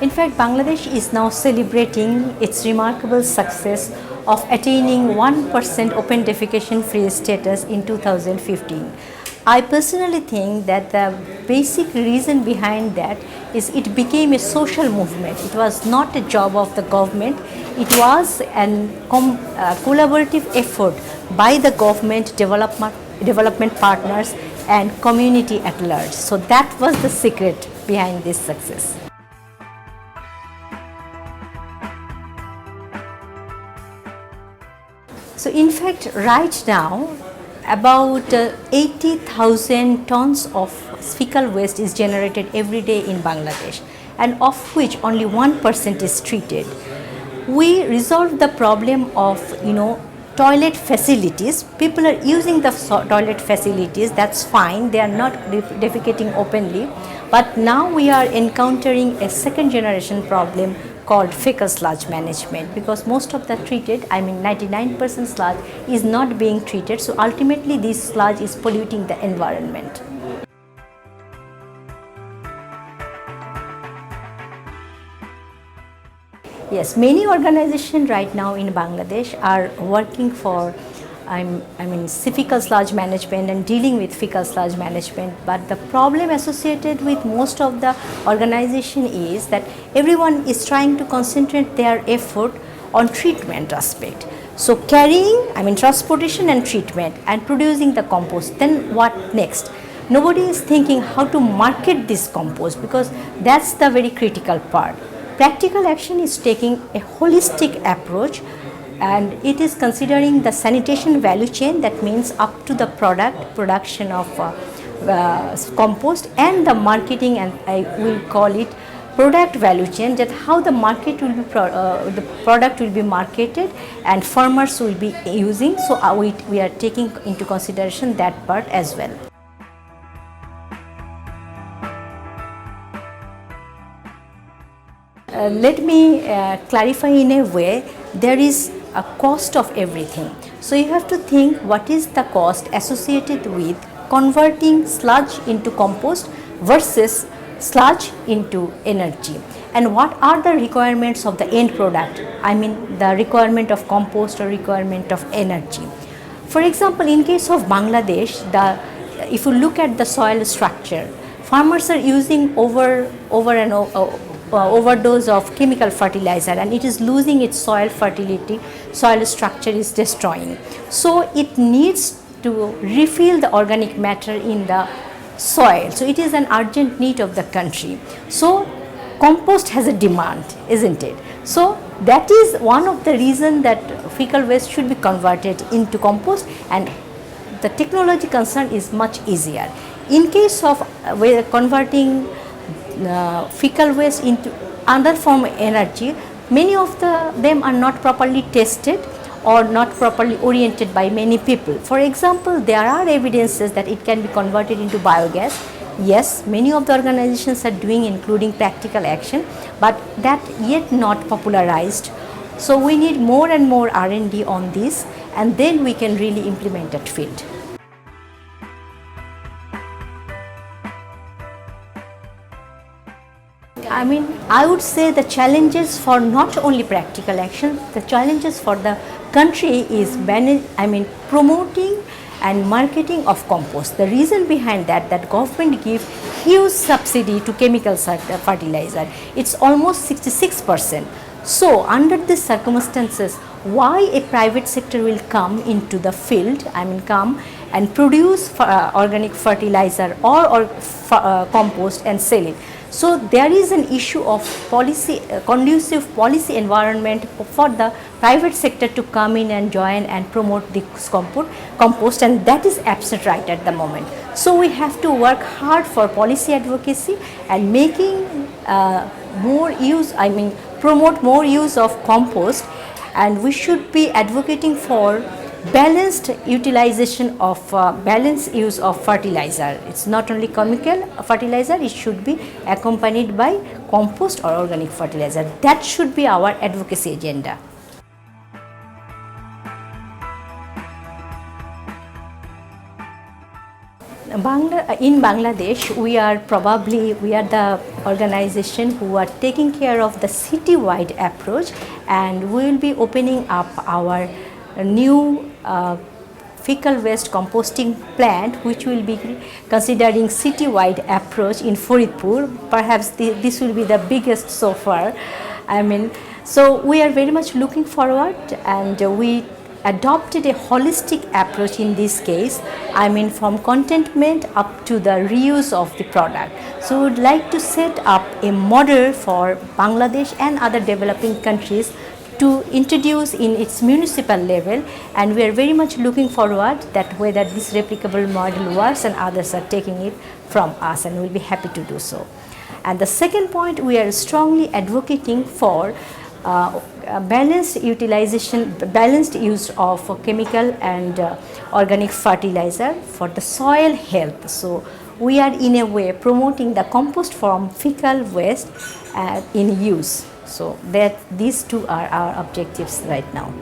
In fact, Bangladesh is now celebrating its remarkable success of attaining 1% open defecation free status in 2015. I personally think that the basic reason behind that is it became a social movement. It was not a job of the government. It was a collaborative effort by the government, development partners and community at large. So that was the secret behind this success. So in fact, right now, about 80,000 tons of fecal waste is generated every day in Bangladesh, and of which only 1% is treated. We resolved the problem of toilet facilities. People are using the toilet facilities, that's fine, they are not defecating openly, but now we are encountering a second generation problem called fecal sludge management, because most of the treated, 99% sludge is not being treated, so ultimately this sludge is polluting the environment. Yes, many organizations right now in Bangladesh are working for fecal sludge management and dealing with fecal sludge management, but the problem associated with most of the organization is that everyone is trying to concentrate their effort on treatment aspect. So carrying, transportation and treatment and producing the compost, then what next? Nobody is thinking how to market this compost, because that's the very critical part. Practical action is taking a holistic approach, and it is considering the sanitation value chain, that means up to the production of compost, and the marketing, and I will call it product value chain, that how the market will be the product will be marketed and farmers will be using. So we are taking into consideration that part as well. Let me clarify in a way, there is a cost of everything. So you have to think what is the cost associated with converting sludge into compost versus sludge into energy, and what are the requirements of the end product, the requirement of compost or requirement of energy. For example, in case of Bangladesh, if you look at the soil structure, farmers are using overdose of chemical fertilizer, and it is losing its soil fertility, soil structure is destroying. So it needs to refill the organic matter in the soil. So it is an urgent need of the country. So compost has a demand, isn't it? So that is one of the reasons that fecal waste should be converted into compost, and the technology concern is much easier. In case of converting fecal waste into other form of energy, many of them are not properly tested or not properly oriented by many people. For example, there are evidences that it can be converted into biogas. Yes, many of the organizations are doing, including practical action, but that yet not popularized. So we need more and more R&D on this, and then we can really implement at field. I would say the challenges for not only practical action, the challenges for the country is promoting and marketing of compost. The reason behind that government give huge subsidy to chemical fertilizer. It's almost 66%. So under these circumstances, why a private sector will come into the field, come and produce organic fertilizer or compost and sell it. So there is an issue of policy, conducive policy environment for the private sector to come in and join and promote this compost, and that is absent right at the moment. So we have to work hard for policy advocacy and making promote more use of compost, and we should be advocating for balanced utilization of balanced use of fertilizer. It's not only chemical fertilizer, it should be accompanied by compost or organic fertilizer. That should be our advocacy agenda. In Bangladesh, we are the organization who are taking care of the city-wide approach, and we will be opening up our new fecal waste composting plant, which will be considering city-wide approach in Faridpur. Perhaps this will be the biggest so far. So we are very much looking forward, and we adopted a holistic approach in this case, from contentment up to the reuse of the product. So we would like to set up a model for Bangladesh and other developing countries to introduce in its municipal level, and we are very much looking forward that whether this replicable model works and others are taking it from us, and we will be happy to do so. And the second point, we are strongly advocating for balanced use of chemical and organic fertilizer for the soil health. So we are in a way promoting the compost from fecal waste in use. So these two are our objectives right now.